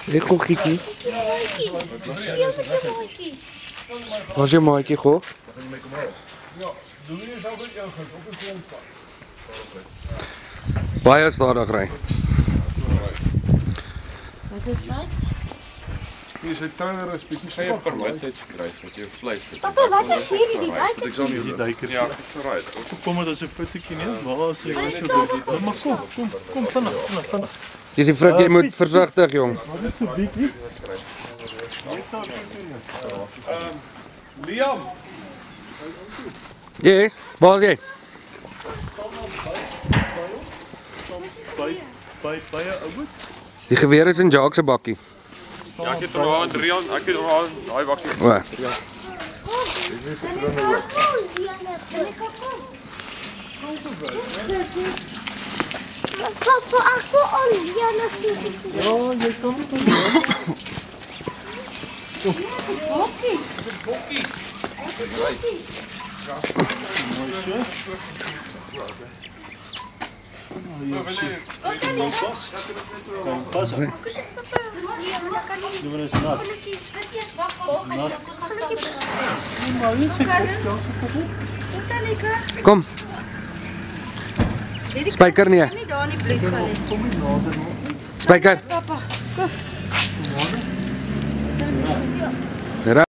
Ek gou Gietjie. Waar is jou maatjie gou? Baie stadig ry. Wat is dat? Jy sê trailer is bietjie Sy het permit skryf dat jy vleis het. Papa, wat is hierdie die Wat ek sal nie Die duiker. Ja, dis right. Kom maar, dis 'n fotootjie nie. Waar is jy? Nou maar kom vinnig. Dis die vrek, jy moet versigtig jong. Wat is so bietjie? Liam, Yes, waar is jy? By 'n ou boot. Die geweer is in Jacques se bakkie. ja, ek het hom aan Rian, ek het hom aan daai bakkie. O. Papa, aku on Liana sini. Ja, jy kan dit doen. Bokkie. Mooi so. Kom pas. Doen we eens nat. Maar jy sê Kom. Spyker nee. Nie daar in die plek gaan nie. kom nie nader nog. Spyker. Papa. Reg.